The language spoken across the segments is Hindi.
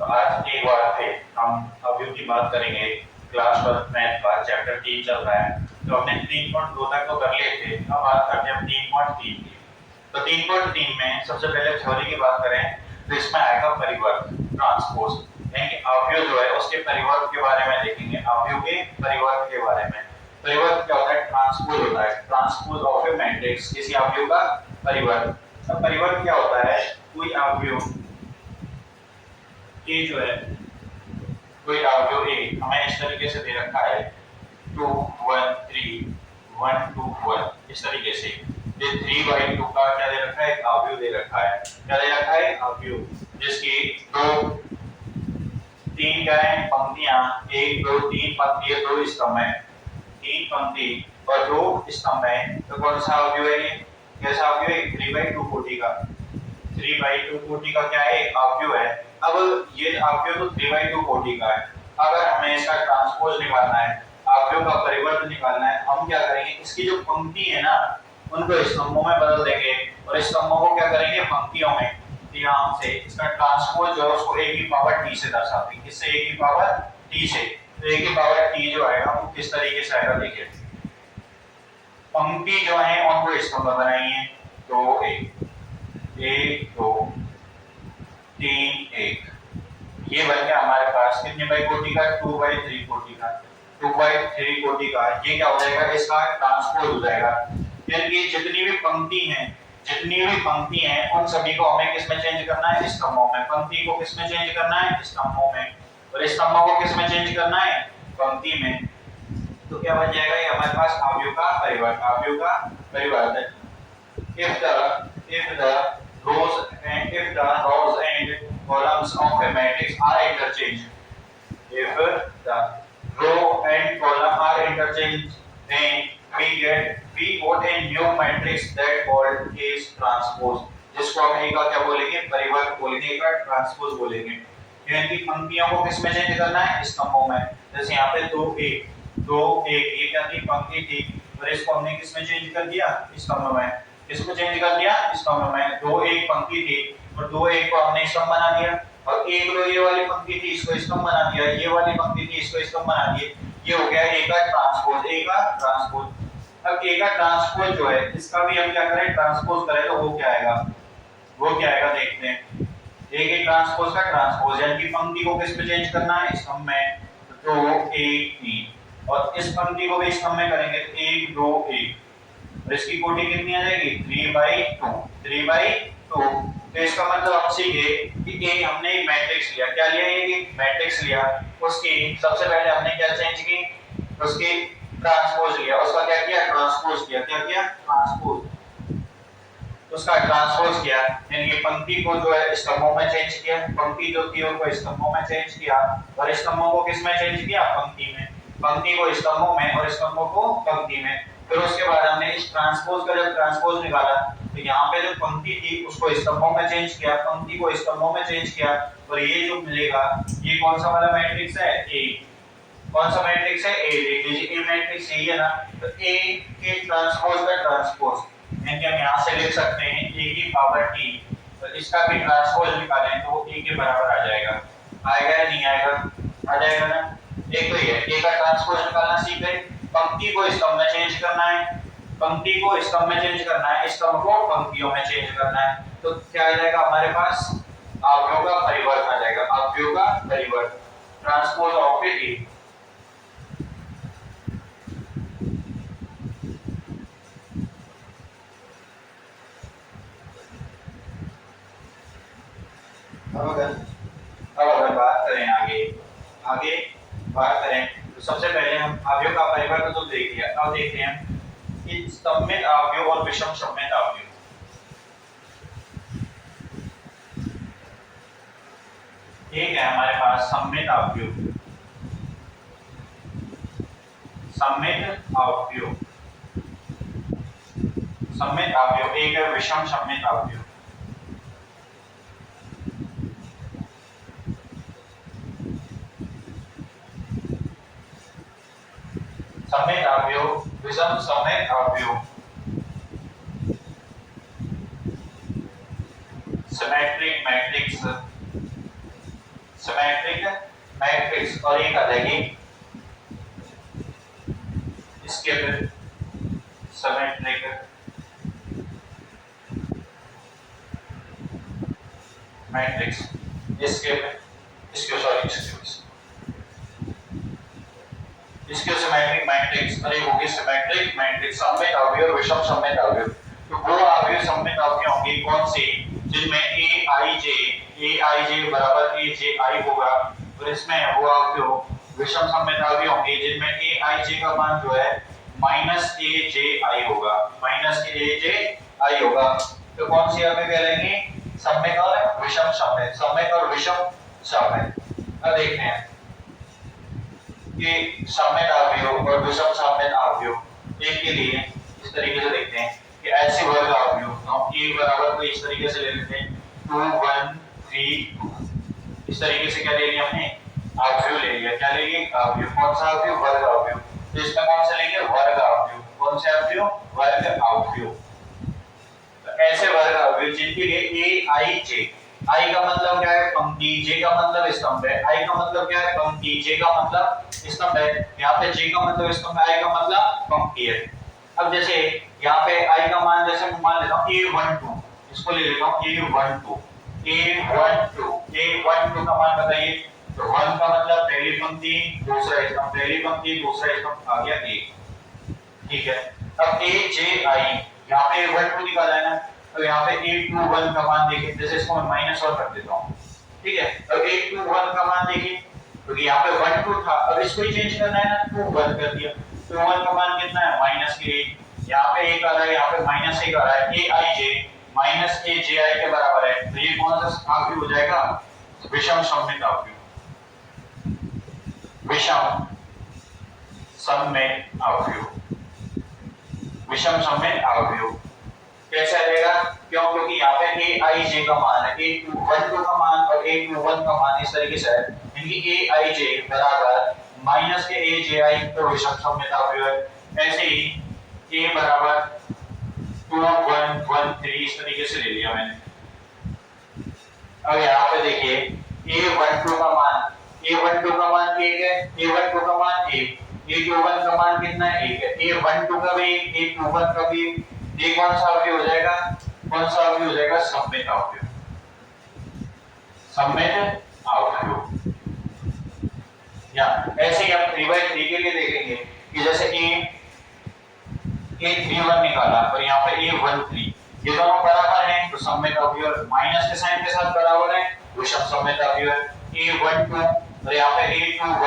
आज एक बार फिर हम अवयव की बात करेंगे। क्लास 12 मैथ का चैप्टर 3 चल रहा है। तो हमने 3.2 तक तो कर लिए थे, अब बात करते हैं 3.3 की। तो 3.3 में सबसे पहले थ्योरी की बात करें तो इसमें आएगा परिवर्त, ट्रांसपोज, यानी कि अवयव जो है उसके परिवर्त के बारे में देखेंगे। अवयव के परिवर्त के बारे में, परिवर्त क्या होता है? ट्रांसपोज होता है, ट्रांसपोज ऑफ ए मैट्रिक्स, किसी अवयव का परिवर्त। अब परिवर्त क्या होता है? कोई अवयव ए जो है, कोई अवयव ए हमें इस तरीके से दे रखा है 2 1 3 1 2 1, इस तरीके से। ये 3/2 का क्या दे रखा है? एक अवयव दे रखा है। क्या दे रखा है? अवयव, जिसकी दो तीन क्या है? पंक्तियां, 1 2 3 पंक्ति है, 2 स्तंभ है, 3 पंक्ति और 2 स्तंभ है। तो कौन सा अवयव है ये? कैसा अवयव है? 3/2 कोटि का। 3/2 कोटि का क्या है? अवयव है। अब ये अवयव तो 3/2 कोटि का है। अगर हमें इसका ट्रांसपोज निकालना है, अवयव का परिवर्त निकालना है, हम क्या करेंगे? इसकी जो पंक्ति है ना, उनको स्तंभों में बदल देंगे और स्तंभों को क्या करेंगे? पंक्तियों में। यहाँ से इसका ट्रांसपोज जो है उसको a की पावर t से दर्शाते हैं। किससे? a की पावर t से। तो a की पावर t जो आएगा वो किस तरीके से आएगा? देखिए, पंक्ति जो है उनको स्तंभ बनाइए। 2 1 1 2 3 1, ये बन गया हमारे पास कितने बाई कोटि का? 2/3 कोटि का। 2/3 कोटि का ये क्या हो जाएगा? इसका ट्रांसपोज हो जाएगा। यानी कि जितनी भी पंक्ति हैं उन सभी को हमें किस में चेंज करना है? स्तंभों में। पंक्ति को किस में चेंज करना है? स्तंभों में। और स्तंभों को किस में चेंज करना है? पंक्ति में। तो क्या बन जाएगा? ये हमारे पास अवयव का परिवर्त, अवयव का परिवर्तन। if the rows and columns of a matrix are interchanged, if the row and column are interchanged, then we got a new matrix that called is transpose, जिसको हम एक का क्या बोलेंगे? परिवर्त बोलेंगे, एक का ट्रांसपोज बोलेंगे। यानी कि पंक्तियों को किस में चेंज करना है? स्तंभों में। जैसे यहाँ पे 2 1 ये क्या थी? पंक्ति थी, और इसको हमने किस में चेंज कर दिया? स्तंभ में। इसको चेंज कर दिया स्तंभ में। 2 1 पंक्ति थी और 2 1 को हमने स्तंभ बना दिया, और 1 2 ये वाली पंक्ति थी, इसको स्तंभ बना दिया, ये वाली पंक्ति थी, इसको स्तंभ बना दिए। ये हो गया ए का ट्रांसपोज, ए का ट्रांसपोज। अब ए का ट्रांसपोज जो है, इसका भी हम क्या करें? ट्रांसपोज करें तो वो क्या आएगा? वो क्या आएगा देखते हैं। ए के ट्रांसपोज का ट्रांसपोज, यानी कि पंक्ति को किस में चेंज करना है? स्तंभ में। 2 1 3, और इस पंक्ति को भी स्तंभ में करेंगे तो 1 2 1, और इसकी कोटि कितनी आ जाएगी? 3/2, 3/2। तो इसका मतलब हम सीखे कि ए हमने एक मैट्रिक्स लिया। क्या लिया? एक मैट्रिक्स लिया, उसकी सबसे पहले हमने क्या चेंज की? उसकी ट्रांसपोज लिया, उसका क्या किया? ट्रांसपोज किया। क्या किया? ट्रांसपोज। उसका ट्रांसपोज किया, यानी कि पंक्ति को जो है स्तंभों में चेंज किया, पंक्ति जो थी उनको स्तंभों में चेंज किया, और स्तंभों को किस में चेंज किया? पंक्ति में। पंक्ति को स्तंभों में और स्तंभों को पंक्ति में। फिर उसके बाद हमने इस ट्रांसपोज का जब ट्रांसपोज निकाला तो यहाँ पे जो पंक्ति थी उसको स्तंभों में चेंज किया, पंक्ति को स्तंभों में चेंज किया, और ये जो मिलेगा ये कौन सा वाला मैट्रिक्स है? ए। कौन सा मैट्रिक्स है? ए। देख लीजिए, ए मैट्रिक्स यही है ना। तो ए के ट्रांसपोज का ट्रांसपोज, यानी कि हम यहाँ से लिख सकते हैं ए की पावर टी, तो इसका भी ट्रांसपोज निकालें तो ए के बराबर आ जाएगा। आएगा या नहीं आएगा? आ जाएगा ना। एक तो ये ए का ट्रांसपोज निकालना सीख गए। पंक्ति को स्तंभ में चेंज करना है, पंक्ति को स्तंभ में चेंज करना है, स्तंभ को पंक्तियों में चेंज करना है। तो क्या आ जाएगा हमारे पास? अवयव का परिवर्त आ जाएगा, अवयव का परिवर्त, ट्रांसपोज ऑफ ए। अब अगर बात करें आगे बात करें तो सबसे पहले हम अवयव का परिवर्तन तो देख लिया। अब देखते हैं कि सममित अवयव और विषम सममित अवयव। एक है हमारे पास सममित अवयव, सममित अवयव, एक है विषम सममित अवयव। सममित अवयव, विषम सममित अवयव, सिमेट्रिक मैट्रिक्स, सिमेट्रिक मैट्रिक्स और एक आ जाएगी इसके फिर सिमेट्रिक मैट्रिक्स इसके सिमेट्रिक मैट्रिक्स और एक होगी सिमेट्रिक मैट्रिक्स सममित अवयव और विषम सममित अवयव। तो वो अवयव सममित अवयव होंगे कौन से जिनमें aij बराबर aj होगा और इसमें वो अवयव विषम सममित अवयव होंगे जिनमें aij का मान जो है -aj होगा -aj होगा। तो कौन सी अवयव कहलाएंगे सममित और विषम सममित सममित और विषम सममित। अब देखते हैं कि सममित अवयव और विषम सममित अवयव एक के लिए इस तरीके से देखते हैं कि ऐसे वर्ग अवयव हम a बराबर को इस तरीके से ले लेते हैं 2 1 3 2 इस तरीके से क्या ले लिया हमने अवयव ले लिया। क्या ले लिया अवयव कौन सा अवयव वर्ग अवयव। तो इसमें कौन सा लेंगे वर्ग अवयव कौन से अवयव वर्ग अवयव। तो ऐसे वर्ग अवयव जिनके लिए a i j i का मतलब क्या है पंक्ति j का मतलब स्तंभ है i का मतलब क्या है पंक्ति j का मतलब स्तंभ है। यहाँ पे j का मतलब स्तंभ है i का मतलब पंक्ति है। अब जैसे यहाँ पे i का मान जैसे मान लेता हूँ a12 इसको ले लेता हूँ a12 का मान बताइए। तो 1 का मतलब पहली पंक्ति दूसरा स्तंभ पहली पंक्ति दूसरा स्तंभ आ गया a ठीक है। अब a j i यहाँ पे a12 निकाला है ना तो यहाँ पे 821 का मान देखिए जैसे इसको मैं माइनस और कर देता हूँ ठीक है। अब 821 का मान देखिए क्योंकि यहाँ पे 1 2 था अब इसको ही चेंज करना है ना 2 1 कर दिया तो 1 का मान कितना है -1 यहाँ पे 1 आ रहा है यहाँ पे -1 आ रहा है aij -aj के बराबर है। तो ये कौन सा अवयव हो जाएगा विषम सममित अवयव विषम सममित अवयव विषम सममित अवयव कैसा रहेगा क्यों क्योंकि यहाँ पे aij का मान है a12 का मान और a21 का मान इस तरीके से है इनकी aij बराबर -aj तो विषम सममित अवयव है। ऐसे ही a बराबर 2 1 1 3 इस तरीके से ले लिया मैंने। अब यहाँ पे देखिए a12 का मान 1 है a12 का मान 1 a21 का मान कितना है 1 है a12 का भी 1 a21 का भी ये कौन सा अवयव हो जाएगा कौन सा अवयव हो जाएगा सममित अवयव सममित अवयव। या ऐसे ही हम 3/3 के लिए देखेंगे कि जैसे a31 निकाला और यहाँ पे a13 ये दोनों बराबर हैं तो सममित अवयव माइनस के साइन के साथ बराबर है विषम सममित अवयव है। a12 और यहाँ पे a21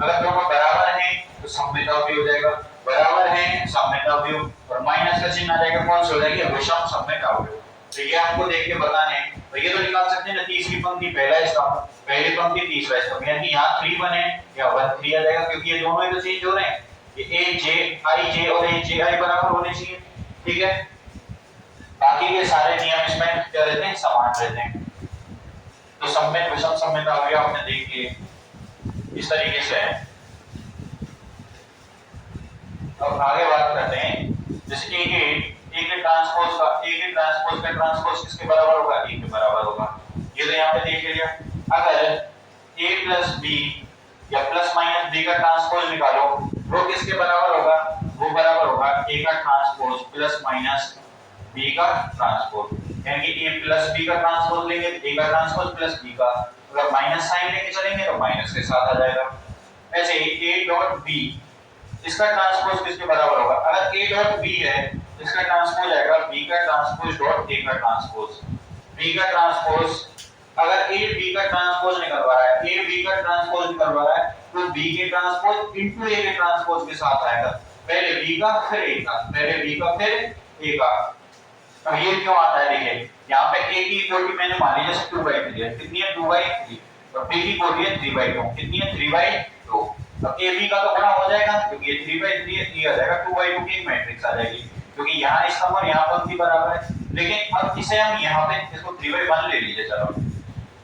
अगर दोनों बराबर हैं तो सममित अवयव हो जाएगा बराबर है सममित अवयव और माइनस का चिन्ह आ जाएगा कौन सा हो जाएगा विषम सममित अवयव। तो ये आपको देख के बताने तो ये तो निकाल सकते हैं ना तीसरी पंक्ति पहला स्तंभ पहली पंक्ति तीसरा स्तंभ यानी यहाँ 3 1 है या 1 3 आ जाएगा क्योंकि ये दोनों ही तो चेंज हो रहे हैं ये aj और aj बराबर होने चाहिए ठीक है। बाकी के सारे नियम इसमें क्या रहते हैं समान रहते हैं। तो सममित विषम सममित अवयव आपने देख लिए इस तरीके से है। अब आगे बात करते हैं जैसे एक ट्रांसपोज का ट्रांसपोज किसके बराबर होगा a के बराबर होगा। ये तो यहाँ पे देख लिया। अगर a प्लस b या प्लस माइनस b का ट्रांसपोज निकालो वो किसके बराबर होगा वो बराबर होगा a का ट्रांसपोज प्लस माइनस b का ट्रांसपोज यानी कि a प्लस b का ट्रांसपोज लेंगे a का ट्रांसपोज प्लस b का अगर माइनस साइन लेके चलेंगे तो माइनस के साथ आ जाएगा। ऐसे ही a डॉट b इसका ट्रांसपोज किसके बराबर होगा अगर a डॉट b है इसका ट्रांसपोज आएगा b का ट्रांसपोज डॉट a का ट्रांसपोज b का ट्रांसपोज अगर a b का ट्रांसपोज निकलवा रहा है a b का ट्रांसपोज निकलवा रहा है तो b के ट्रांसपोज इनटू a के ट्रांसपोज के साथ आएगा पहले b का फिर a का पहले b का फिर a का। अब ये क्यों आता है देखिए यहाँ पे a की इक्वलिटी मैंने मान ली जैसे 2/3 है कितनी है 2/3 और b की इक्वलिटी है 3/2 कितनी है 3/2। अब AB का तो गुणा हो जाएगा क्योंकि ये 3/3 है 3 आ जाएगा 2/2 की एक मैट्रिक्स आ जाएगी क्योंकि यहाँ स्तंभ और यहाँ पंक्ति बराबर है। लेकिन अब इसे हम यहाँ पे इसको 3/1 ले लीजिए चलो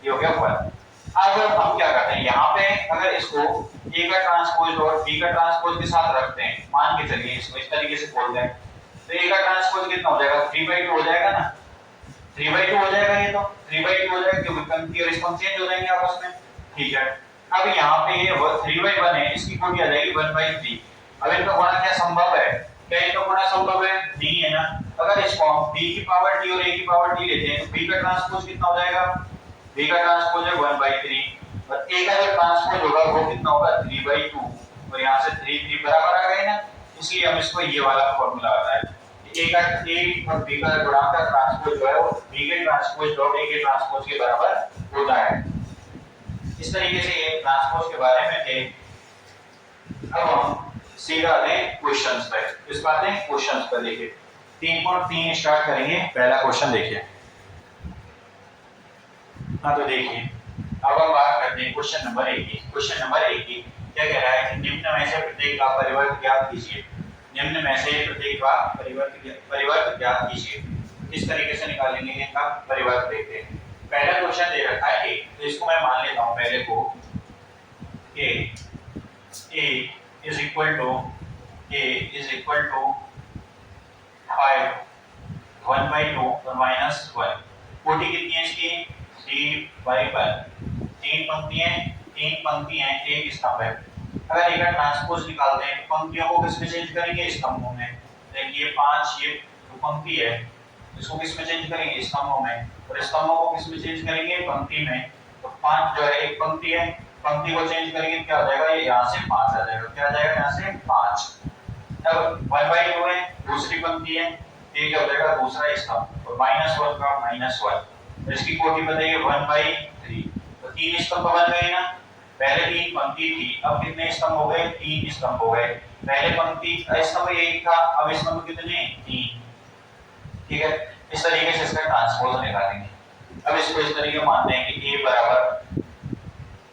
ये हो गया 1। अब हम क्या करते हैं यहाँ पे अगर इसको A का ट्रांसपोज और B का ट्रांसपोज के साथ रखते हैं मान के चलिए इसको इस तरीके से खोल दें तो A का ट्रांसपोज कितना हो जाएगा 3/2 हो जाएगा ना 3/2 हो जाएगा ये तो 3/2 हो जाएगा क्योंकि पंक्ति और स्तंभ चेंज हो जाएंगे आपस में ठीक है। अब यहाँ पे ये 3/1 है, इसकी कोटी आ जाएगी 1/3। अब इनका गुणा क्या संभव है? क्या इनका गुणा संभव है? नहीं है ना। अगर इसको हम b की पावर t और a की पावर t लेते हैं तो b का ट्रांसपोज कितना हो जाएगा? b का ट्रांसपोज है 1/3 और a का जो ट्रांसपोज होगा वो कितना होगा? 3/2। और यहाँ से 3 बराबर आ गए ना, इसलिए हम इसको ये वाला फॉर्मूला आता है। a का a और b का गुणांक का ट्रांसपोज जो है वो b के ट्रांसपोज डॉट a के ट्रांसपोज के बराबर होता है। इस तरीके से ये ट्रांसपोज के बारे में थे। अब हम सीधा आते हैं क्वेश्चंस पे। इस बात में क्वेश्चंस पर देखिए 3.3 स्टार्ट करेंगे। पहला क्वेश्चन देखिए। हाँ तो देखिए अब हम बात करते हैं क्वेश्चन नंबर 1 की। क्वेश्चन नंबर 1 की क्या कह रहा है कि निम्न में से प्रत्येक का परिवर्त ज्ञात कीजिए। निम्न में से प्रत्येक का परिवर्त ज्ञात कीजिए। किस तरीके से निकालेंगे इनका परिवर्त देखते हैं। पहला क्वेश्चन दे रखा है a, तो इसको मैं मान लेता हूं पहले को a is equal to 5 1/2 और -1। कोटि कितनी है इसकी? 3/1। तीन पंक्तियां एक स्तंभ है। अगर एक ट्रांसपोज निकालते हैं तो पंक्तियों को किस में चेंज करेंगे? स्तंभों में। देखिए 5 ये पंक्ति है, इसको किस में चेंज करेंगे? स्तंभों में। और स्तंभों को किस में चेंज करेंगे? पंक्ति में। तो 5 जो है एक पंक्ति है, पंक्ति को चेंज करेंगे क्या हो जाएगा? ये यहाँ से 5 आ जाएगा। क्या आ जाएगा? यहाँ से 5। अब 1/2 है, दूसरी पंक्ति है, ये क्या हो जाएगा? दूसरा स्तंभ। और -1 का -1, तो इसकी कोटि बताइए 1/3। तो 3 स्तंभ बन गए ना। पहले 3 पंक्ति थी, अब कितने स्तंभ हो गए? 3 स्तंभ हो गए। पहले पंक्ति स्तंभ 1 था, अब स्तंभ कितने? 3। ठीक है। इस तरीके से इसका ट्रांसपोज निकालेंगे। अब इसको इस तरीके मानते हैं कि a बराबर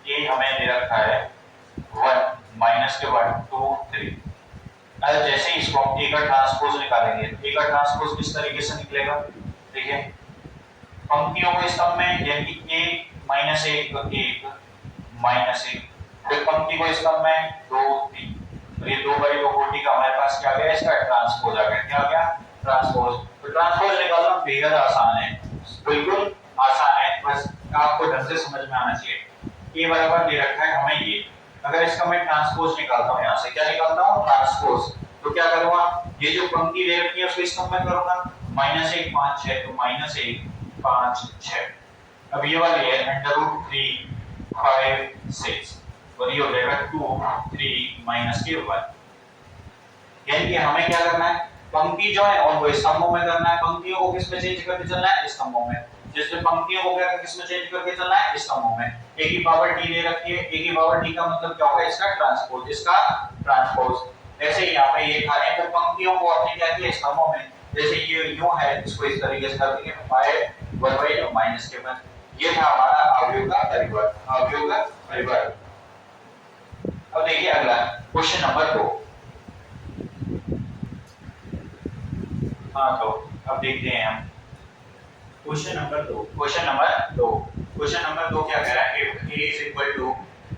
ये हमें दे रखा है 1 -1 2 3। अब जैसे ही इसको a का ट्रांसपोज निकालेंगे, a का ट्रांसपोज किस तरीके से निकलेगा? देखिए पंक्तियों को स्तंभ में यानी कि a -1 तो 1 -1, फिर पंक्ति को स्तंभ में 2 3। तो ये 2/2 कोटि का हमारे पास क्या आ गया? इसका ट्रांसपोज आ गया। क्या आ गया? ट्रांसपोज। तो ट्रांसपोज निकालना बेहद आसान है, बिल्कुल आसान है, बस आपको ढंग से समझ में आना चाहिए। a बराबर दे रखा है हमें ये। अगर इसका मैं ट्रांसपोज निकालता हूं, यहां से क्या निकालता हूं? ट्रांसपोज। तो क्या करूंगा? ये जो पंक्ति दे रखी है उसको स्तंभ में करूंगा। -1 5 6, तो -1 5 6। अब ये वाली है √3 5 6 और ये हो जाएगा 2 3 -1। यानी कि हमें क्या करना है? पंक्ति जो है और वो स्तंभों में करना है। पंक्तियों को किस में चेंज करके चलना है? स्तंभों में। जिसमें पंक्तियों को क्या किस में चेंज करके चलना है? स्तंभों में। a की पावर t दे रखी है, a की पावर t का मतलब क्या होगा? इसका ट्रांसपोज। इसका ट्रांसपोज। ऐसे ही यहाँ पे ये खा रहे हैं, तो पंक्तियों को अपने क्या किया? स्तंभों में। जैसे ये यूं है, इसको इस तरीके से कर देंगे 5 1/2 -1। ये था हमारा अवयव का परिवर्त। अवयव का परिवर्त। अब देखिए अगला क्वेश्चन नंबर 2। हाँ तो अब देखते हैं हम क्वेश्चन नंबर 2। क्वेश्चन नंबर 2 क्या कह रहा है? if a is equal to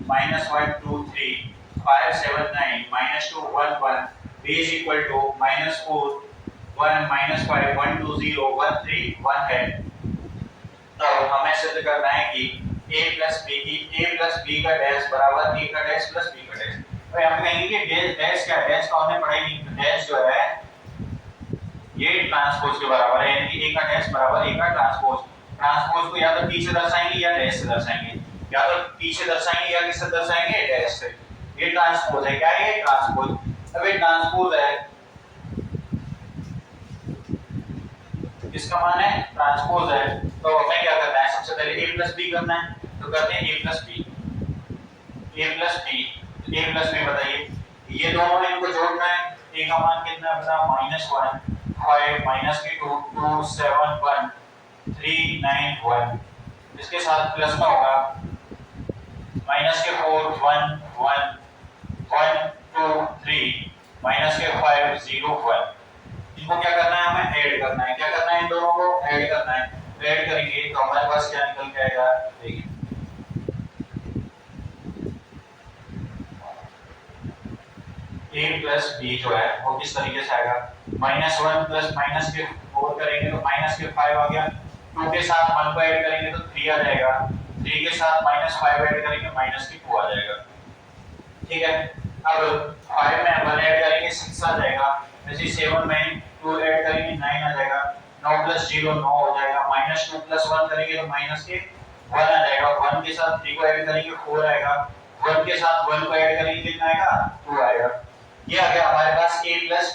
-1 2 3 5 7 9 -2 1 1, b is equal to -4 1 -5 1 2 0 1 3 1 है, तो हमें सिद्ध करना है कि a plus b का डैश बराबर a का डैश प्लस b का डैश। तो यहाँ पे कहेंगे कि डैश क्या है? डैश का हमने पढ़ा ही नहीं। डैश जो है ये ट्रांसपोज के बराबर है, यानी कि a का डैश बराबर a का ट्रांसपोज। ट्रांसपोज को या तो p से दर्शाएंगे या डैश से दर्शाएंगे, या तो p से दर्शाएंगे या किससे दर्शाएंगे? डैश से। ये ट्रांसपोज है। क्या है ये? ट्रांसपोज। अब ये ट्रांसपोज है, इसका मान है ट्रांसपोज है, तो हमें क्या करना है? सबसे पहले a plus b करना है, तो करते हैं a plus b। बताइए ये दोनों इनको जोड़ना है। a का मान कितना बना? -1 5 -2 2 7 1 3 9 1। इसके साथ प्लस का होगा -4 1 1 1 2 3 -5 0 1। इनको क्या करना है? हमें ऐड करना है। क्या करना है? इन दोनों को ऐड करना है। ऐड करेंगे तो हमारे पास क्या निकल के आएगा? देखिए a plus b जो है वो किस तरीके से आएगा? -1 प्लस -4 करेंगे तो -5 आ गया। 2 के साथ 1 को ऐड करेंगे तो 3 आ जाएगा। 3 3 के साथ -5 ऐड करेंगे -2 आ जाएगा। ठीक है, अब 5 में 1 ऐड करेंगे 6 आ जाएगा, वैसे 7 में 2 ऐड करेंगे 9 आ जाएगा, 9 + 0 9 हो जाएगा, -2 + 1 करेंगे तो -1 आ जाएगा, 1 के साथ 3 को ऐड करेंगे 4 आएगा, 1 के साथ 1 को ऐड करेंगे कितना आएगा 2 आएगा। ये आ गया हमारे पास a +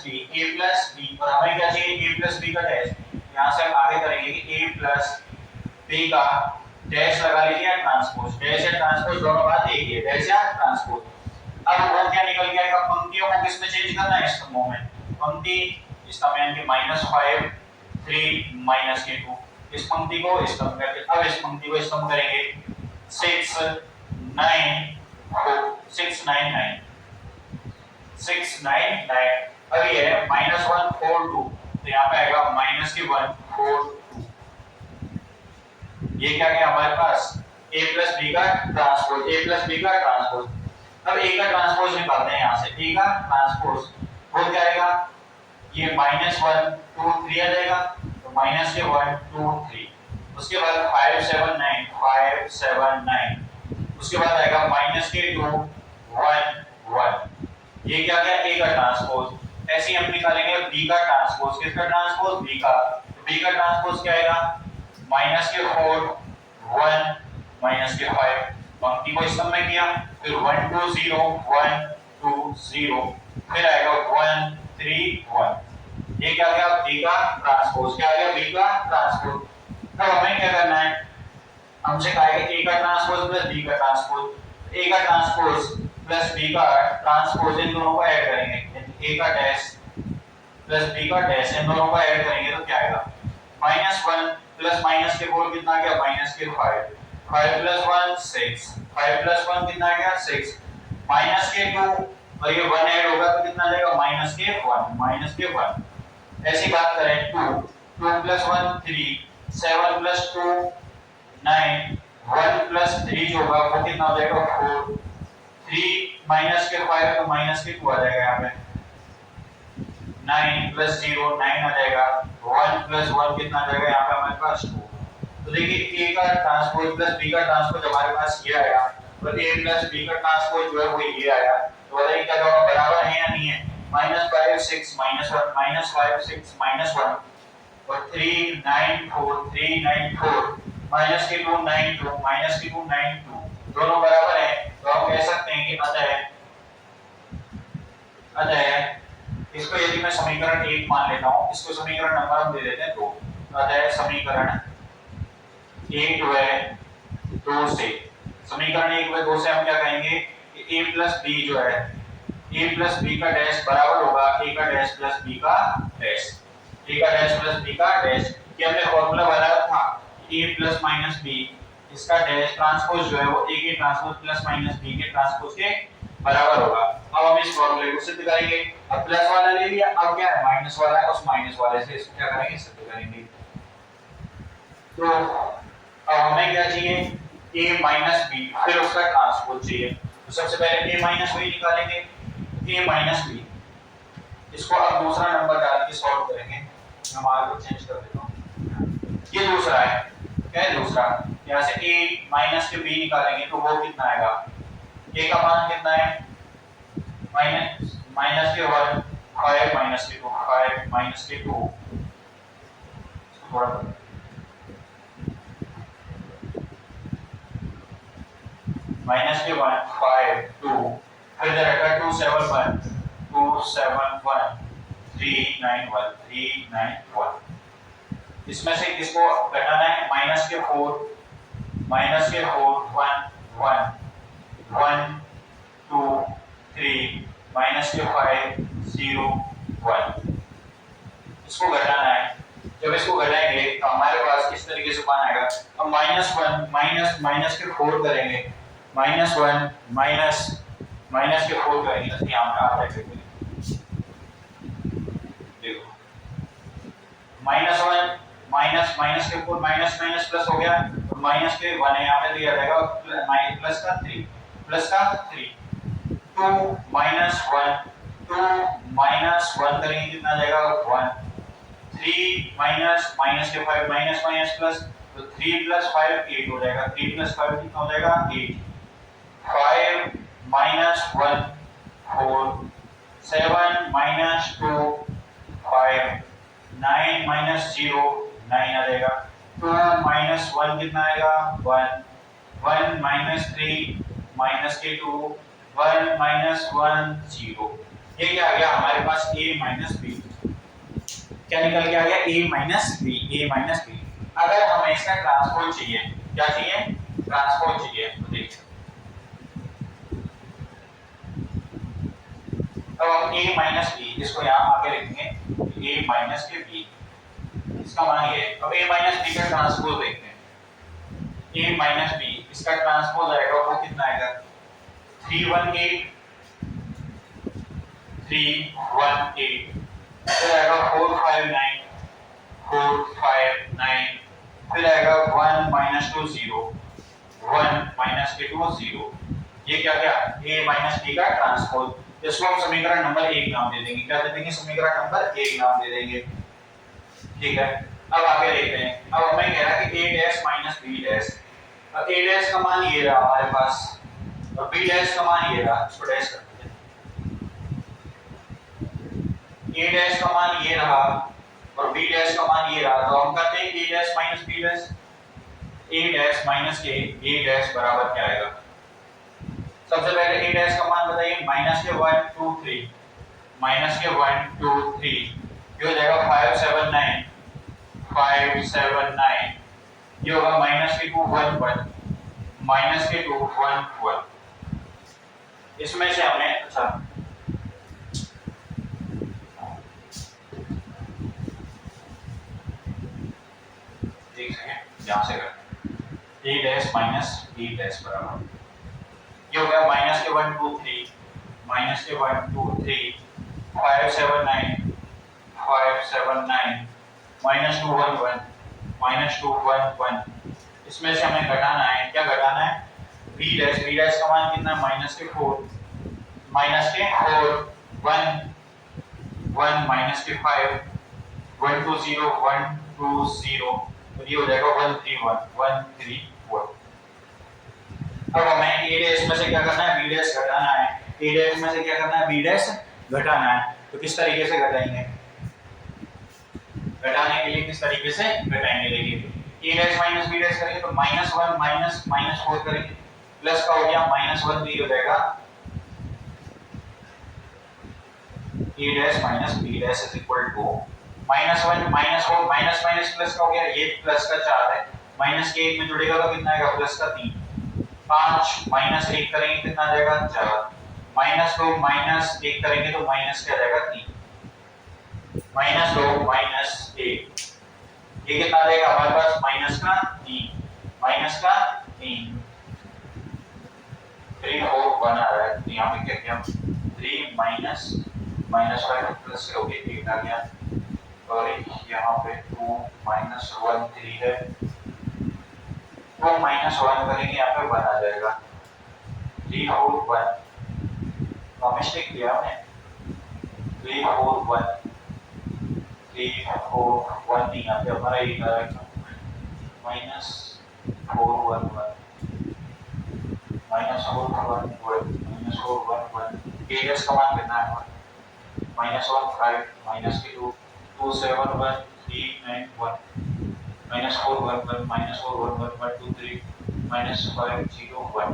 b और हमें क्या चाहिए a + b का डैश। यहां से हम आगे करेंगे कि a + b का डैश लगा लीजिए, ट्रांसपोज, डैश या ट्रांसपोज दोनों बात एक ही है, डैश या ट्रांसपोज। अब वो क्या निकल के आएगा, पंक्तियों को किस में चेंज करना है, स्तंभों में। पंक्ति स्तंभ यानी कि -5 3 -2, इस पंक्ति को स्तंभ करके अब इस पंक्ति को स्तंभ करेंगे 6 9 6 9 9 6 9 9। अब ये है -1 4 2, तो यहाँ पे आएगा -1 4 2। ये क्या गया हमारे पास a + b का ट्रांसपोज, a + b का ट्रांसपोज। अब a का ट्रांसपोज निकालते हैं यहाँ से, a का ट्रांसपोज हो क्या आएगा, ये -1 2 3 आ जाएगा, तो -1 2 3। उसके बाद 5 7 9 5 7 9, उसके बाद आएगा -2 1 1। ये क्या गया a का ट्रांसपोज। ऐसे ही हम निकालेंगे b का ट्रांसपोज, किसका ट्रांसपोज, b का। b का ट्रांसपोज क्या आएगा, -4 1 -5, पंक्ति को स्तंभ में किया, फिर 1 2 0 1 2 0, फिर आएगा 1 3 1। ये क्या गया b का ट्रांसपोज, क्या आ गया b का ट्रांसपोज। अब हमें क्या करना है, हमसे कहा है कि a का ट्रांसपोज प्लस b का ट्रांसपोज, a का ट्रांसपोज प्लस b का ट्रांसपोज, इन दोनों को ऐड करेंगे, a का डैश प्लस b का डैश, इन दोनों को ऐड करेंगे तो क्या आएगा, -1 प्लस माइनस के 4 कितना आ गया, -5 5 + 1 6 5 + 1 कितना आ गया 6, -2 और ये 1 ऐड होगा तो कितना आ जाएगा, -1 ऐसी बात करें 2 2 + 1 3 7 + 2 9 1 + 3 जो होगा वो कितना हो जाएगा 4, 3 -5 है तो -2 आ जाएगा, यहाँ पे 9 + 0 9 आ जाएगा, 1 + 1 कितना आ जाएगा, यहाँ पे हमारे पास 2। तो देखिए a का ट्रांसपोज प्लस b का ट्रांसपोज हमारे पास ये आया और a + b का ट्रांसपोज जो है वो ये आया। तो बताइए क्या दोनों बराबर हैं या नहीं है, -5 6 -1 -5 6 -1 और 3 9 4 3 9 4 -2 9 2 -2 9 2 दोनों बराबर हैं। तो हम कह सकते हैं कि अतः इसको यदि मैं समीकरण 1 मान लेता हूं, इसको समीकरण नंबर हम दे देते हैं 2। अतः समीकरण 1 व 2 से, समीकरण 1 व 2 से हम क्या कहेंगे कि a + b जो है, a + b का डैश बराबर होगा a का डैश प्लस b का डैश, a का डैश प्लस b का डैश। ये हमने फार्मूला बनाया था a + b, इसका डैश ट्रांसपोज जो है वो a के ट्रांसपोज प्लस माइनस b के ट्रांसपोज के बराबर होगा। अब हम इस फार्मूले को सिद्ध करेंगे। अब प्लस वाला ले लिया, अब क्या है माइनस वाला है, उस माइनस वाले से इसको क्या करेंगे सिद्ध करेंगे। तो अब हमें क्या चाहिए a - b, फिर उसका ट्रांसपोज चाहिए। तो सबसे पहले a - b निकालेंगे, a - b, इसको अब दूसरा नंबर डाल के सॉल्व करेंगे। मैं मार्क को चेंज कर देता हूं, ये दूसरा है, क्या है दूसरा, यहां से a - के b निकालेंगे तो वो कितना आएगा, a का मान कितना है -के 1 5 के 2 5 के 2 थोड़ा -के 1 5 2, फिर रहेगा 2 7 1 2 7 1 3 9 1 3 9 1। इसमें से किसको घटाना है, -के 4 1 1 1 2 3 -के 5 0 1, इसको घटाना है। जब इसको घटाएंगे तो हमारे पास इस तरीके से मान आएगा। अब -1 माइनस के 4 करेंगे, -1 माइनस के 4 करेंगे तो यहाँ पे आ जाएगा, देखो -1 माइनस के 4 माइनस प्लस हो गया, तो माइनस के 1 है यहाँ पे दिया जाएगा, प्लस का 3 2 -1 करेंगे कितना आ जाएगा 1, 3 माइनस के 5 माइनस प्लस तो 3 + 5 8 हो जाएगा, 3 + 5 कितना हो जाएगा 8, 5 - 1 4, 7 - 2 5, 9 - 0 9 आ जाएगा, 2 - 1 कितना आएगा 1, 1 - 3 - 2 1 - 1 0। ये क्या आ गया हमारे पास a - b, क्या निकल के आ गया a - b। अगर हमें इसका ट्रांसपोज चाहिए, क्या चाहिए ट्रांसपोज चाहिए, तो देखिए अब हम a - b इसको यहाँ आगे लिखेंगे a - के b, इसका मान ये है। अब a - b का ट्रांसपोज देखते हैं, a - b इसका ट्रांसपोज आएगा वो कितना आएगा 318 318, फिर आएगा 459 459, फिर आएगा 1 - 2 0 1 - 2 0। ये क्या क्या a - b का ट्रांसपोज। इसको हम समीकरण नंबर 1 नाम दे देंगे, क्या दे देंगे समीकरण नंबर 1 नाम दे देंगे। ठीक है, अब आगे देखते हैं। अब हमें कह रहा है कि a dash minus b dash, अब a डैश का मान ये रहा हमारे पास और b डैश का मान ये रहा, इसको डैश कर देते हैं। a डैश का मान ये रहा और b डैश का मान ये रहा, तो हम कहते हैं a dash minus b dash, a dash minus के a डैश बराबर क्या आएगा। सबसे पहले a डैश का मान बताइए, माइनस के 1 2 3, माइनस के 1 2 3, ये हो जाएगा 579 579, ये होगा माइनस के 2 1 1, माइनस के 2 1 1। इसमें से हमें अच्छा देख सकें यहां से कर a dash minus b dash बराबर, ये हो गया माइनस के 1 2 3, माइनस के 1 2 3, 579 579, माइनस 2 1 1, माइनस 2 1 1। इसमें से हमें घटाना है, क्या घटाना है b डैश का मान कितना है माइनस के 4, माइनस के 4 1 1, माइनस के 5 1 2 0 1 2 0, तो ये हो जाएगा 131 131। अब हमें a डैश में से क्या करना है b डैश घटाना है, a डैश में से क्या करना है b डैश घटाना है। तो किस तरीके से घटाएंगे, घटाने के लिए किस तरीके से घटाएंगे, देखिए a dash minus b dash करेंगे तो -1 माइनस -4 करेंगे, प्लस का हो गया -1 भी हो जाएगा a dash minus b dash is equal to -1 -4 minus minus plus का हो गया, ये प्लस का 4 है, माइनस के 1 में जुड़ेगा तो कितना आएगा प्लस का 3, 5 माइनस 1 करेंगे कितना आ जाएगा 4, -2 माइनस 1 करेंगे तो माइनस क्या आ जाएगा 3, -2 माइनस 1, ये कितना आ जाएगा हमारे पास माइनस का 3, माइनस का 3 3 4 1 आ रहा है, तो यहाँ पे क्या किया 3 माइनस -5 प्लस हो गया 8 आ गया, और यहाँ पे 2 माइनस 1 3 है, 2 माइनस 1 करेंगे यहाँ पे 1 आ जाएगा, 3 4 1, तो मिस्टेक किया हमने 3 4 1 3 4 1 नहीं यहाँ पे हमारा ये आ रहा minus 4 1 1 minus 4 1 minus 4 1 1, a dash का मान कितना है -1 5 माइनस के 2 2 7 1 3 9 1, -4 1 1 -4 1 1 1 2 3 -5 0 1,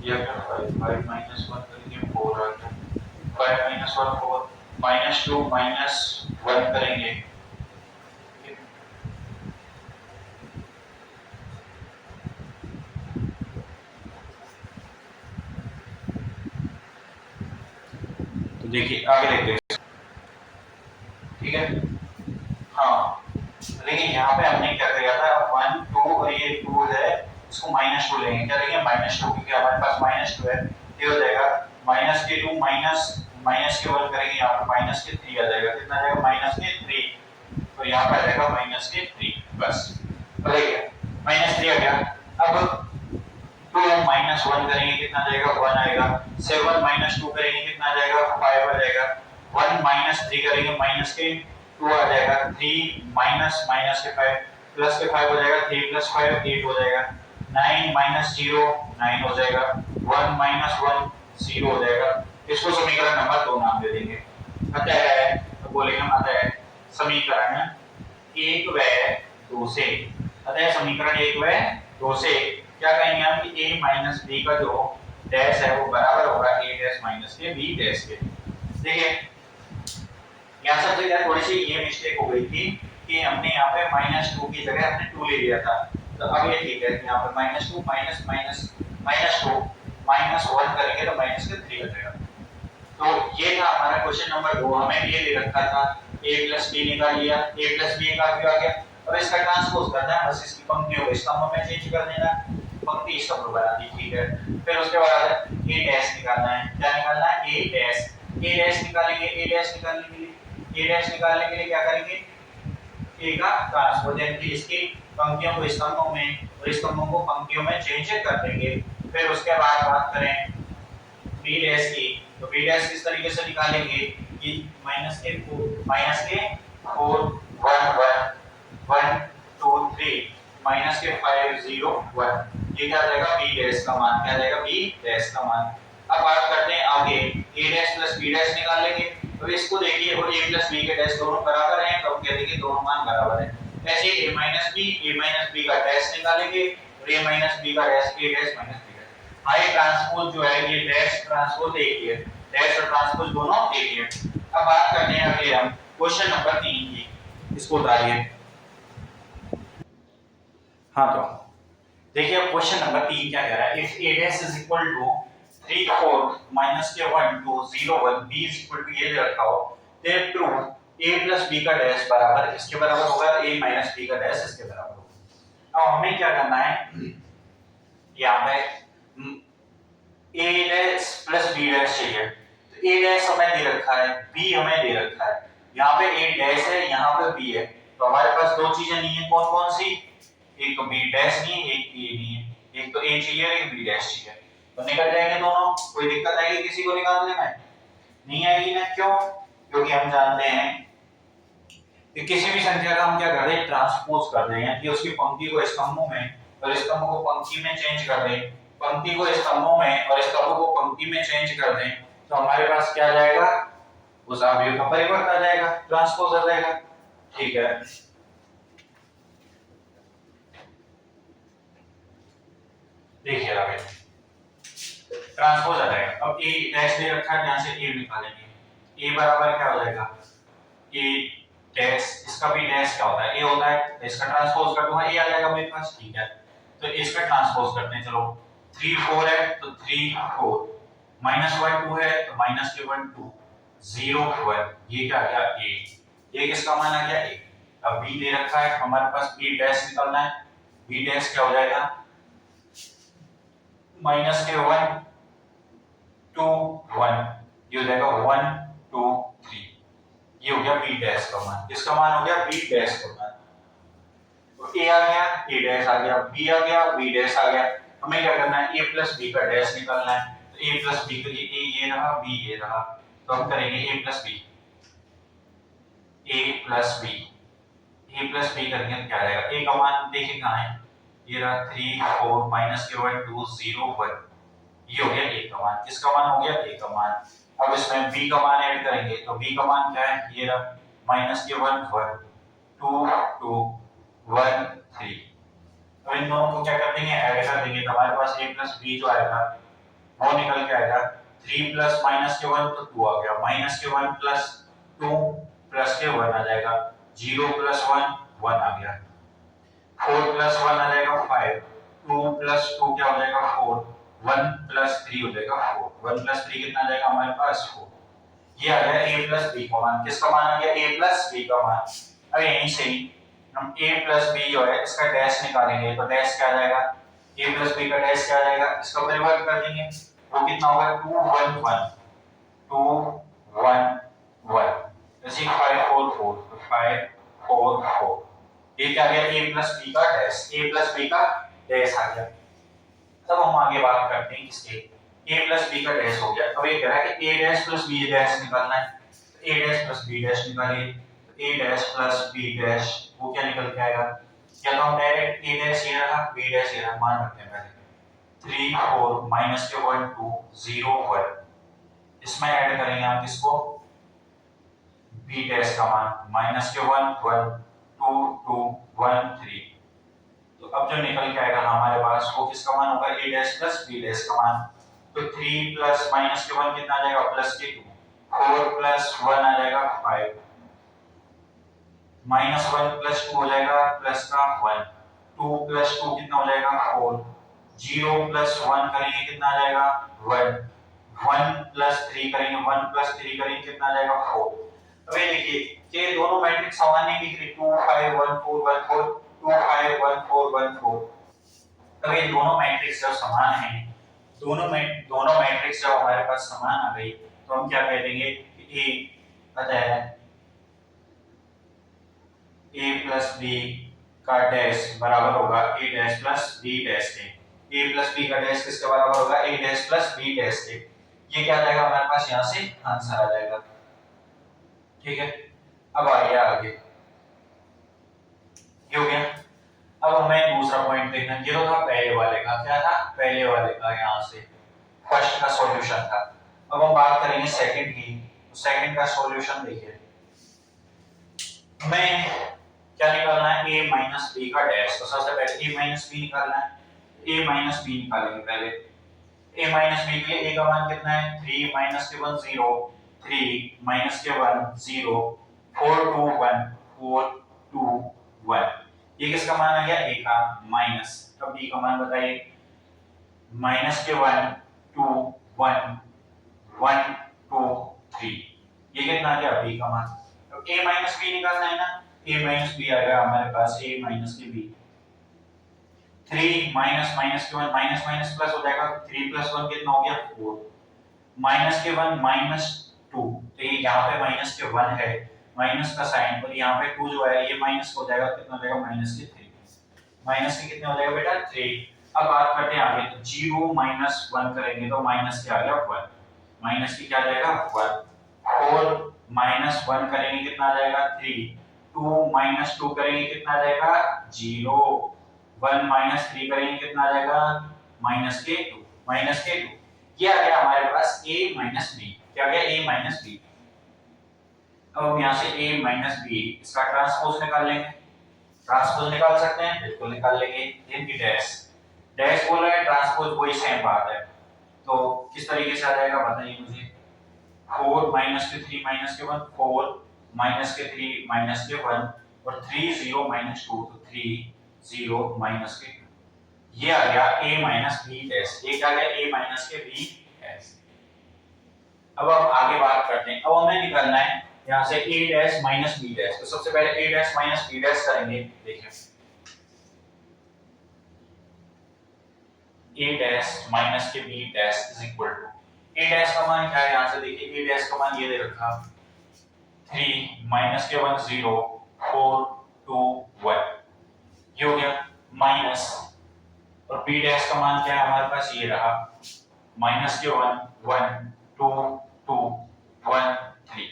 ये 5 5 -1 करेंगे 4 आ गया, 5 -1 4, -2 -1 करेंगे, तो देखिए आगे देखते हैं, ठीक है। हाँ लेकिन यहाँ पे हमने क्या किया था 1 2 और ये 2 है इसको -2 लेंगे, क्या लेंगे -2, क्योंकि हमारे पास -2 है, ये हो जाएगा माइनस के 2 माइनस के 1 करेंगे यहाँ पे माइनस के 3 आ जाएगा, कितना आ जाएगा माइनस के 3, तो यहाँ पे आ जाएगा माइनस के 3 बस, तो देखिए -3 आ गया। अब 2 -1 करेंगे कितना आ जाएगा 1 आएगा, 7 -2 करेंगे कितना आ जाएगा 5 आ जाएगा, 1 -3 करेंगे माइनस के 2 आ जाएगा, 3 माइनस के 5 प्लस के 5 हो जाएगा, 3 प्लस 5 8 हो जाएगा, 9 माइनस 0 9 हो जाएगा, 1 माइनस 1 0 हो जाएगा। इसको समीकरण नंबर 2 नाम दे देंगे। अतः तो बोलेंगे हम अतः समीकरण 1 व 2 से, अतः समीकरण 1 व 2 से क्या कहेंगे हम कि a माइनस b का जो डैश है वो बराबर होगा a डैश माइनस के b डैश के। देखिए यहाँ सबसे क्या थोड़ी सी ये मिस्टेक हो गई थी कि हमने यहाँ पे -2 की जगह हमने 2 ले लिया था। तो अब ये ठीक है, यहाँ पे -2 माइनस माइनस -2 -1 करेंगे तो माइनस के 3 आ जाएगा। तो ये था हमारा क्वेश्चन नंबर 2। हमें ये दे रखा था a प्लस b निकाल लिया, a प्लस b का क्या आ गया। अब इसका ट्रांसपोज करना है, बस इसकी पंक्तियों को स्तंभ में चेंज कर देना, पंक्ति स्तंभ बना दी, ठीक है। फिर उसके बाद a डैश निकालना है। क्या निकालना है? a डैश निकालेंगे। a डैश निकालने के लिए क्या करेंगे? a का ट्रांसपोज यानी कि इसकी पंक्तियों को स्तंभों में और स्तंभों को पंक्तियों में चेंज कर देंगे। फिर उसके बाद बात करें b डैश की, तो b डैश किस तरीके से निकालेंगे कि माइनस के 4 1 1 1 2 3 माइनस के 5 0 1, ये क्या आ जाएगा? b डैश का मान। क्या आ जाएगा? b डैश का मान। अब बात करते हैं आगे, a dash plus b dash निकाल लेंगे। तो इसको देखिए और a प्लस b के डैश दोनों बराबर हैं, तो हम कह देंगे दोनों मान बराबर हैं। ऐसे a माइनस b का डैश निकालेंगे और a माइनस b का dash a dash minus b का। हाई ट्रांसपोज जो है ये डैश ट्रांसपोज एक ही है, डैश और ट्रांसपोज दोनों एक ही है। अब बात करते हैं आगे हम क्वेश्चन नंबर 3 की, इसको उतारिए। हाँ तो देखिए अब क्वेश्चन नंबर 3 क्या कह रहा है, if a dash is equal to 3 4 minus के 1 2 0 1 b इज इक्वल टू ये दे रखा हो, then prove a plus b का डैश बराबर इसके बराबर होगा, a माइनस b का डैश इसके बराबर होगा। अब हमें क्या करना है, यहाँ पे a dash plus b dash चाहिए। तो a डैश हमें दे रखा है, b हमें दे रखा है। यहाँ पे a डैश है, यहाँ पे b है, तो हमारे पास दो चीजें नहीं है, कौन कौन सी? एक तो b डैश नहीं है, एक a नहीं है। एक तो a चाहिए और एक b डैश चाहिए, तो निकल जाएंगे दोनों। कोई दिक्कत आएगी किसी को निकालने में? नहीं आएगी ना। क्यों? क्योंकि हम जानते हैं कि किसी भी संख्या का हम क्या कर रहे हैं? ट्रांसपोज कर रहे हैं, कि उसकी पंक्ति को स्तंभों में और स्तंभ को पंक्ति में चेंज कर दें, पंक्ति को स्तंभों में और स्तंभ को पंक्ति में चेंज कर दें, तो हमारे पास क्या जाएगा? उस अवयव का परिवर्त आ जाएगा, ट्रांसपोज आ जाएगा, ठीक है। देखिए आगे ट्रांसपोज आ जाएगा। अब a डैश दे रखा है, यहां से a निकालेंगे। a बराबर क्या हो जाएगा? a डैश, इसका भी डैश क्या होता है? a होता है, तो इसका ट्रांसपोज कर दूंगा, a आ जाएगा मेरे पास, ठीक है। तो इसका ट्रांसपोज करते हैं, चलो 3 4 है तो 3 4, -1 2 है तो माइनस के 1 2 0 1, ये क्या आ गया? a किसका मान आ गया? a। अब b दे रखा है, हमारे पास b डैश निकालना है। b डैश क्या हो जाएगा? माइनस के 1 2 1, ये हो जाएगा 1 2 3, ये हो गया b डैश का मान। किसका मान हो गया? b डैश का मान। तो a आ गया, a डैश आ गया, b आ गया, b डैश आ गया। हमें क्या करना है? a प्लस b का डैश निकालना है। तो a प्लस b के लिए a ये रहा, b ये रहा, तो हम करेंगे a plus b, a plus b, a plus b करेंगे तो क्या आ जाएगा? a का मान देखिए कहाँ है, ये रहा 3 4 माइनस के 1 2 0 1, ये हो गया a का मान। किसका मान हो गया? a का मान। अब इसमें b का मान ऐड करेंगे, तो b का मान क्या है? ये रहा माइनस के 1 1 2 2 1 3। अब इन दोनों को क्या कर देंगे? ऐड कर देंगे, तो हमारे पास a प्लस b जो आएगा वो निकल के आएगा 3 प्लस माइनस के 1 तो 2 आ गया, माइनस के 1 प्लस 2 प्लस के 1 आ जाएगा, 0 प्लस 1 1 आ गया, 4 प्लस 1 आ जाएगा 5, 2 प्लस 2 क्या हो जाएगा? 4, 1 प्लस 3 हो जाएगा 4, 1 प्लस 3 कितना आ जाएगा हमारे पास? 4। ये आ गया a प्लस b का मान। किसका मान आ गया? a प्लस b का मान। अब यहीं से ही हम a प्लस b जो है इसका डैश निकालेंगे, तो डैश क्या आ जाएगा? a प्लस b का डैश क्या आ जाएगा? इसका परिवर्त कर देंगे, वो कितना होगा? 2 1 1 2 1 1, जैसे 5 4 4, तो 5 4 4, ये क्या आ गया? a प्लस b का डैश, a प्लस b का डैश आ गया। तब हम आगे बात करते हैं किसके? a प्लस b का डैश हो गया। अब ये कह रहा है कि a dash plus b dash निकालना है, तो a dash plus b dash निकालिए, तो a dash plus b dash वो क्या निकल के आएगा? या तो हम डायरेक्ट ए डैश ये रहा बी डैश ये रहा, मान रखते हैं पहले 3 4 माइनस के 1 2 0 1, इसमें ऐड करेंगे आप इसको बी डैश का मान माइनस के 1 1 2 2 1 3। तो अब जो निकल के आएगा हमारे पास वो किसका मान होगा a dash plus b dash का मान। तो 3 प्लस माइनस के 1 कितना आ जाएगा प्लस के 2, 4 प्लस 1 आ जाएगा 5, माइनस 1 प्लस 2 हो जाएगा प्लस का 1, 2 प्लस 2 कितना हो जाएगा 4, 0 प्लस 1 करेंगे कितना आ जाएगा 1, 1 प्लस 3 करेंगे 1 प्लस 3 करेंगे कितना आ जाएगा 4। अब ये देखिए ये दोनों मैट्रिक्स समान नहीं दिख रही 2 5 1 4 1 4 2 5 1 4 1 4। अब ये दोनों मैट्रिक्स जब समान हैं, दोनों मैट्रिक्स जब हमारे पास समान आ गई तो हम क्या कह देंगे कि a पता है a प्लस b का डैश बराबर होगा a dash plus b dash के। a प्लस b का डैश किसके बराबर होगा a dash plus b dash के। ये क्या आ जाएगा हमारे पास यहाँ से आंसर आ जाएगा। ठीक है, अब आइए आगे, ये हो गया। अब हमें दूसरा पॉइंट देखना, ये तो था पहले वाले का, क्या था पहले वाले का, यहाँ से फर्स्ट का सॉल्यूशन था। अब हम बात करेंगे सेकंड की, तो सेकंड का सॉल्यूशन देखिए हमें क्या निकालना है a माइनस b का डैश। तो सबसे पहले a माइनस b निकालना है, a माइनस b निकालेंगे पहले। a माइनस b के लिए a का मान कितना है 3 माइनस के 1 0, 3 माइनस के 1 0, 4 2 1 4 2 1। ये किसका मान आ गया a का माइनस। अब b का मान बताइए माइनस के 1 2 1 1 2 3। ये कितना आ गया b का मान। अब a माइनस b निकालना है ना, a माइनस b आएगा हमारे पास a माइनस के b। 3 माइनस माइनस के 1 माइनस माइनस प्लस हो जाएगा, 3 प्लस 1 कितना हो गया 4, माइनस के 1 माइनस 2, तो ये यहाँ पे माइनस के 1 है माइनस का साइन, और यहाँ पे 2 जो है ये माइनस हो जाएगा, कितना हो जाएगा माइनस के 3, माइनस के कितने हो जाएगा बेटा 3। अब बात करते हैं आगे, तो 0 माइनस 1 करेंगे तो माइनस क्या आ गया 1, माइनस की क्या आ जाएगा 1, 4 माइनस 1 करेंगे कितना आ जाएगा 3, 2 माइनस 2 करेंगे कितना आ जाएगा 0, 1 माइनस 3 करेंगे कितना आ जाएगा माइनस के 2, माइनस के 2। ये आ गया हमारे पास a माइनस b, क्या आ गया a माइनस b। अब हम यहाँ से a माइनस b इसका ट्रांसपोज निकाल लेंगे। ट्रांसपोज निकाल सकते हैं, बिल्कुल निकाल लेंगे। इनकी डैश डैश बोल रहे हैं, ट्रांसपोज वही सेम बात है। तो किस तरीके से आ जाएगा बताइए मुझे। 4 माइनस के 3 माइनस के 1 4 माइनस के 3 माइनस के 1 और 3 0 माइनस 2 तो 3 0 माइनस के 2। ये आ गया a माइनस b डैश, ये क्या आ गया a माइनस के b डैश। अब हम आगे बात करते हैं, अब हमें निकालना है यहाँ से a dash minus b dash. तो सबसे पहले a dash minus b dash करेंगे। देखिए a डैश माइनस के b dash is equal to, a dash का मान क्या है यहाँ से देखिए, a डैश का मान ये दे रखा 3 माइनस के 1 0 4 2 1, ये हो गया माइनस, और b डैश का मान क्या है हमारे पास ये रहा माइनस के 1 1 2 2 1 3।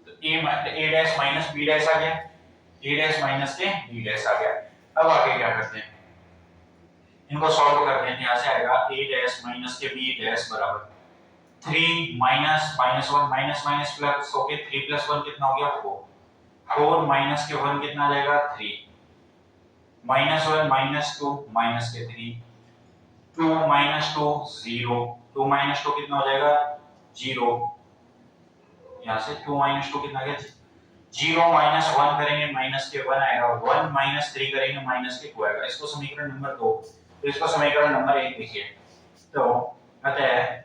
तो a dash minus b dash आ गया, a डैश माइनस के b डैश आ गया। अब आगे क्या करते हैं, इनको सॉल्व करते हैं। यहाँ से आएगा a डैश माइनस के b डैश बराबर 3 minus minus 1 minus minus plus होके 3 प्लस 1 कितना हो गया 4, 4 माइनस के 1 कितना आ जाएगा 3, माइनस 1 माइनस 2 माइनस के 3, 2 माइनस 2 0, 2 माइनस 2 कितना हो जाएगा 0, यहाँ से 2 माइनस 2 कितना आ गया 0, माइनस 1 करेंगे माइनस के 1 आएगा, 1 माइनस 3 करेंगे माइनस के 2 आएगा। इसको समीकरण नंबर 2, तो इसको समीकरण नंबर 1 लिखिए। तो अतः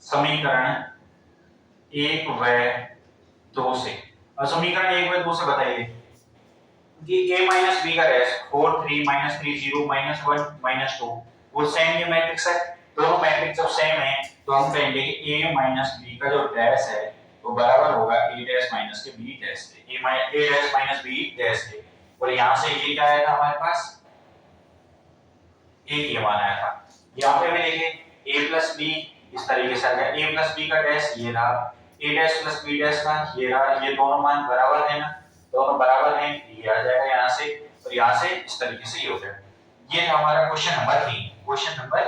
समीकरण 1 व 2 से, और समीकरण 1 व 2 से बताइए कि a माइनस b का डैश 4 3 माइनस 3 0 माइनस 1 माइनस 2 वो सेम ये मैट्रिक्स है। दोनों मैट्रिक्स जब सेम है तो हम कहेंगे कि a माइनस b का जो डैश है वो बराबर होगा a डैश माइनस के b डैश के, a dash minus b dash के। और यहाँ से ये क्या आया था हमारे पास, a ये मान आया था। यहाँ पे भी देखिए a प्लस b इस तरीके से आ गया, a प्लस b का डैश ये रहा, a dash plus b dash का ये रहा, ये दोनों मान बराबर है ना, दोनों बराबर हैं, ये आ जाएगा यहाँ से। और यहाँ से इस तरीके से ये हो गया। ये था हमारा क्वेश्चन नंबर 3। Question number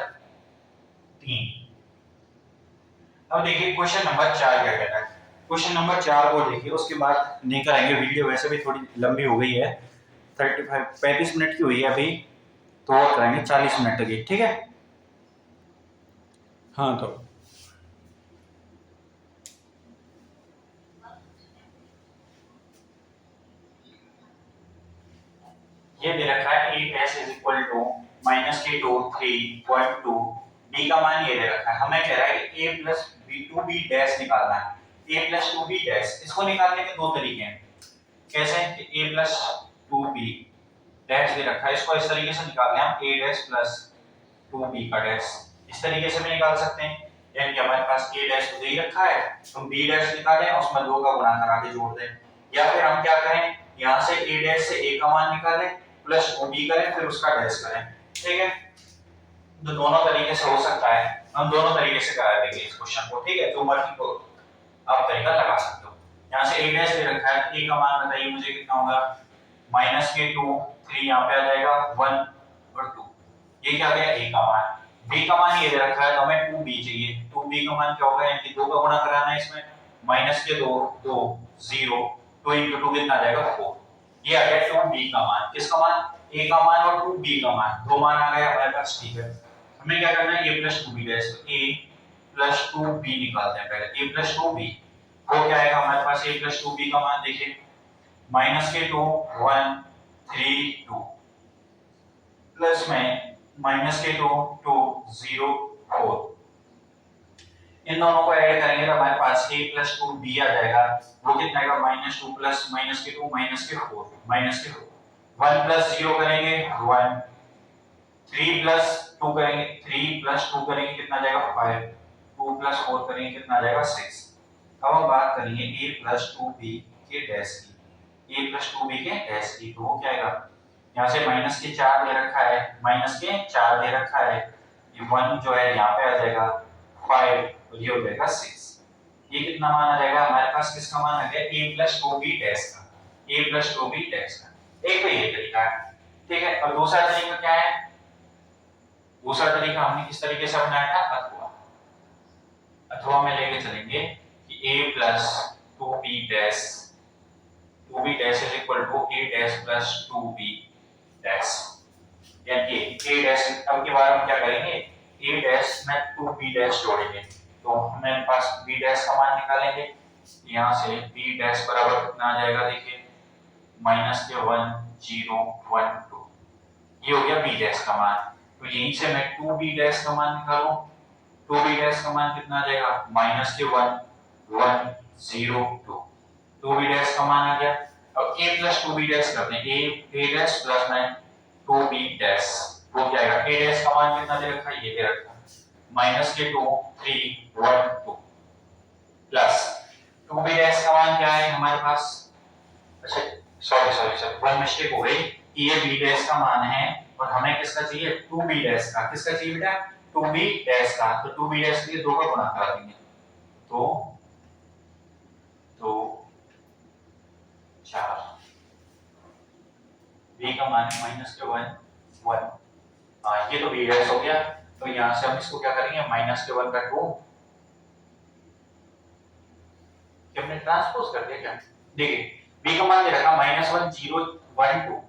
3। अब देखिए क्वेश्चन नंबर 4 क्या कहता है। क्वेश्चन नंबर 4 को देखिए, उसके बाद नहीं करेंगे, वीडियो वैसे भी थोड़ी लंबी हो गई है, 35 मिनट की हुई है अभी, तो और करेंगे 40 मिनट की, ठीक है। हाँ तो ये दे रखा है 8s is equal to minus के 2 3.2, b का मान ये दे रखा है। हमें कह रहा है कि a plus b two b dash निकालना है। a plus two b dash, इसको निकालने के दो तरीके हैं। कैसे कि a plus two b dash दे रखा है, इसको इस तरीके से निकाल लें हम, a dash plus two B का डैश, इस तरीके से भी निकाल सकते हैं। यानी कि हमारे पास a डैश तो दे ही रखा है, हम b डैश निकालें और उसमें 2 का गुणा करा के जोड़ दें। या फिर हम क्या करें, यहाँ से a डैश से a का मान निकालें प्लस b करें फिर उसका डैश करें, ठीक है। तो दोनों तरीके से हो सकता है, हम दोनों तरीके से करा देंगे इस क्वेश्चन को, ठीक है। जो मर्जी को आप तरीका लगा सकते हो। यहाँ से a डैश दे रखा है, a का मान बताइए मुझे कितना होगा, माइनस के 2 3 यहाँ पे आ जाएगा 1 और 2, ये क्या गया a का मान। b का मान ये दे रखा है तो हमें 2b चाहिए, 2b का मान क्या होगा, यानी 2 का गुणा कराना है इसमें, माइनस के 2 2 0, 2 into 2 कितना आ जाएगा 4, ये आ गया 2b का मान। किसका मान, a का मान और 2b का मान, दो मान आ गए हमारे पास, ठीक है। हमें क्या करना है, a प्लस 2b डैश, तो a प्लस 2b निकालते हैं पहले। a प्लस 2b वो क्या आएगा हमारे पास, a प्लस 2b का मान देखिए, माइनस के 2 1 3 2 प्लस में माइनस के 2 2 0 4, इन दोनों को ऐड करेंगे तो हमारे पास a प्लस 2b आ जाएगा। वो कितना आएगा, माइनस 2 प्लस माइनस के 2 माइनस के 4 माइनस के 4, 1 प्लस 0 करेंगे 1, 3 प्लस 2 करेंगे 3 प्लस 2 करेंगे कितना आ जाएगा 5, 2 प्लस 4 करेंगे कितना आ जाएगा 6। अब हम बात करेंगे a प्लस 2b के डैश की, a प्लस 2b के डैश की, तो वो क्या आएगा, यहाँ से माइनस के 4 दे रखा है, माइनस के 4 दे रखा है, ये 1 जो है यहाँ पे आ जाएगा 5 और ये हो जाएगा 6। ये कितना मान आ जाएगा हमारे पास, किसका मान आ गया, a प्लस 2b डैश का, a प्लस 2b डैश का। एक तो ये तरीका है, ठीक है। और दूसरा तरीका क्या है, दूसरा तरीका हमने किस तरीके से बनाया था, अथवा, अथवा में लेके चलेंगे कि a plus 2b dash, 2b dash is equal to a dash plus 2b dash, यानी a डैश, अब की बार हम क्या करेंगे, a डैश में 2b डैश जोड़ेंगे, तो हमारे पास b डैश का मान निकालेंगे। यहाँ से b डैश बराबर कितना आ जाएगा, देखिए माइनस के 1 0 1 2, ये हो गया b डैश का मान। तो यहीं से मैं 2b डैश का मान निकालूं, 2b डैश का मान कितना आ जाएगा, माइनस के 1 1 0 2, 2b डैश का मान आ गया। अब a प्लस 2b डैश करते हैं, a डैश प्लस में 2b डैश, वो क्या आएगा, a डैश का मान कितना दे रखा है, ये दे रखा है माइनस के 2 3 1 2 प्लस 2b डैश का मान क्या है हमारे पास, अच्छा sorry sorry sir one mistake हो गई, ये b डैश का मान है और हमें किसका चाहिए, 2b डैश का, किसका चाहिए बेटा, 2b डैश का, तो 2b डैश के लिए 2 का गुणा करा देंगे, तो 4, b का मान है माइनस के 1 1, हाँ ये तो b डैश हो गया। तो यहाँ से हम इसको क्या करेंगे, माइनस के 1 का 2, कि हमने ट्रांसपोज कर दिया क्या, देखिए b का मान दे रखा माइनस 1 0 1 2,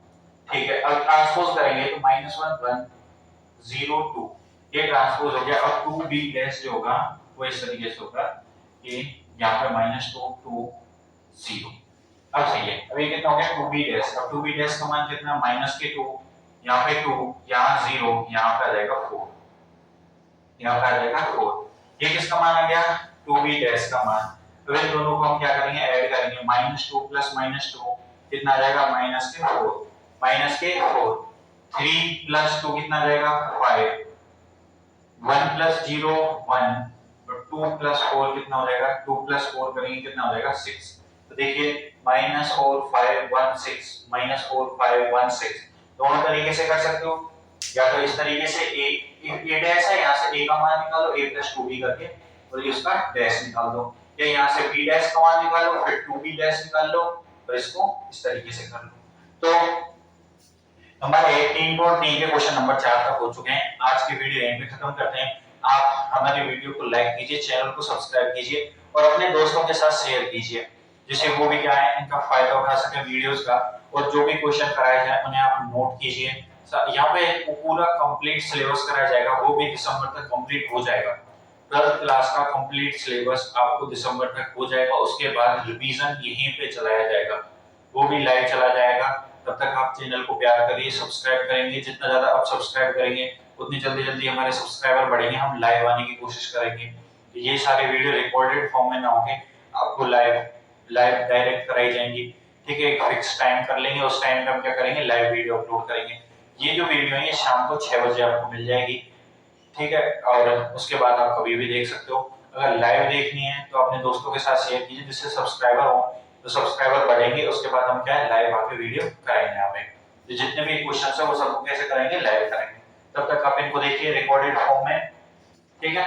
ठीक है। अब ट्रांसपोज करेंगे तो माइनस 1 1 0 2, ये ट्रांसपोज हो गया। अब 2b डैश जो होगा वो इस तरीके से होगा कि यहाँ पे माइनस 2 2 0, अब सही है। अब ये कितना हो गया 2b डैश, अब 2b डैश का मान कितना, माइनस के 2, यहाँ पे 2, यहाँ 0, यहाँ पे आ जाएगा 4, यहाँ पे आ जाएगा 4, ये किसका मान आ गया, 2b डैश का मान। तो इन दोनों को हम क्या करेंगे, ऐड करेंगे, माइनस 2 प्लस माइनस 2 कितना आ जाएगा, माइनस के 4, माइनस के 4, 3 प्लस 2 कितना आ जाएगा 5, 1 प्लस 0 1, और 2 प्लस 4 कितना हो जाएगा, 2 प्लस 4 करेंगे कितना हो जाएगा 6। तो देखिए माइनस 4 5 1 6, माइनस 4 5 1 6, दोनों तरीके से कर सकते हो, या तो इस तरीके से a डैश है, यहाँ से a का मान निकालो a प्लस 2b करके और इसका डैश निकाल दो, या यहाँ से b डैश का मान निकालो फिर 2b डैश निकाल लो, तो इसको इस तरीके से कर लो। तो नंबर 18.3 के क्वेश्चन नंबर 4 तक हो चुके हैं। आज की वीडियो यहीं पे खत्म करते हैं। आप हमारी वीडियो को लाइक कीजिए, चैनल को सब्सक्राइब कीजिए और अपने दोस्तों के साथ शेयर कीजिए, जिससे वो भी क्या है इनका फायदा उठा सके वीडियोस का। और जो भी क्वेश्चन कराए जाए उन्हें आप नोट कीजिए। यहाँ पे पूरा कंप्लीट सिलेबस कराया जाएगा, वो भी दिसंबर तक कंप्लीट हो जाएगा। 12th क्लास का कंप्लीट सिलेबस आपको दिसंबर तक हो जाएगा। उसके बाद रिवीजन यहीं पे चलाया जाएगा, वो भी लाइव चला जाएगा। तब तक आप चैनल को प्यार करिए, सब्सक्राइब करेंगे। जितना ज्यादा आप सब्सक्राइब करेंगे उतनी जल्दी जल्दी हमारे सब्सक्राइबर बढ़ेंगे, हम लाइव आने की कोशिश करेंगे। ये सारे वीडियो रिकॉर्डेड फॉर्म में ना होके आपको लाइव लाइव डायरेक्ट कराई जाएंगी। ठीक है, एक फिक्स टाइम कर लेंगे, उस टाइम पे हम क्या करेंगे, लाइव वीडियो अपलोड करेंगे। ये जो वीडियो है ये शाम को 6 बजे आपको मिल जाएगी। ठीक है, और उसके बाद आप कभी भी देख सकते हो। अगर लाइव देखनी है तो अपने दोस्तों के साथ शेयर कीजिए, जिससे सब्सक्राइबर हो तो सब्सक्राइबर बढ़ेंगे। उसके बाद हम क्या है लाइव आके वीडियो कराएंगे यहाँ पे। तो जितने भी क्वेश्चन है वो सबको कैसे करेंगे, लाइव करेंगे। तब तक आप इनको देखिए रिकॉर्डेड फॉर्म में। ठीक है।